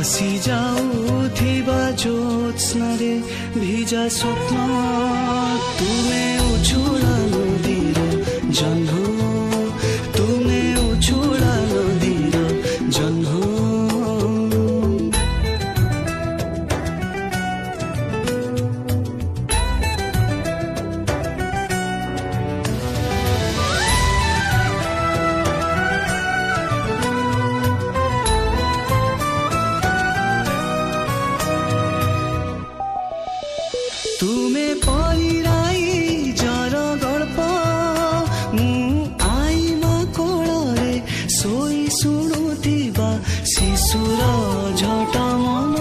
भासी जाऊथिबा ज्योत्स्नारे भिजा स्वप्न तुमे उछुळा नदीर जह्न तुमे उछुळा नदीर जह्न तुमे परिराई जर गल्प मु आईमा कोଳରେ सोई शुणुथिबा शिशुर झट मन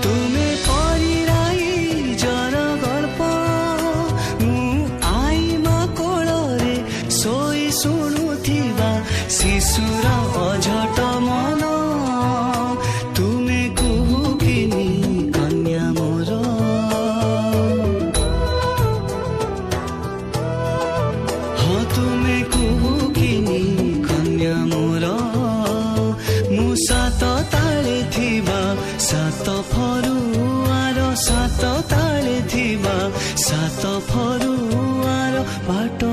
तुमे परिराई जर गल्प मु आईमा कोଳରେ सोई शुणुथिबा शिशुर अझट मन तुमे कुहुकिनी कन्या मोर हाँ तुमे कुहुकिनी कन्या मोर मु सात ताळे थिबा सात फरुआर सात ताळे थिबा सात फरुआर बाट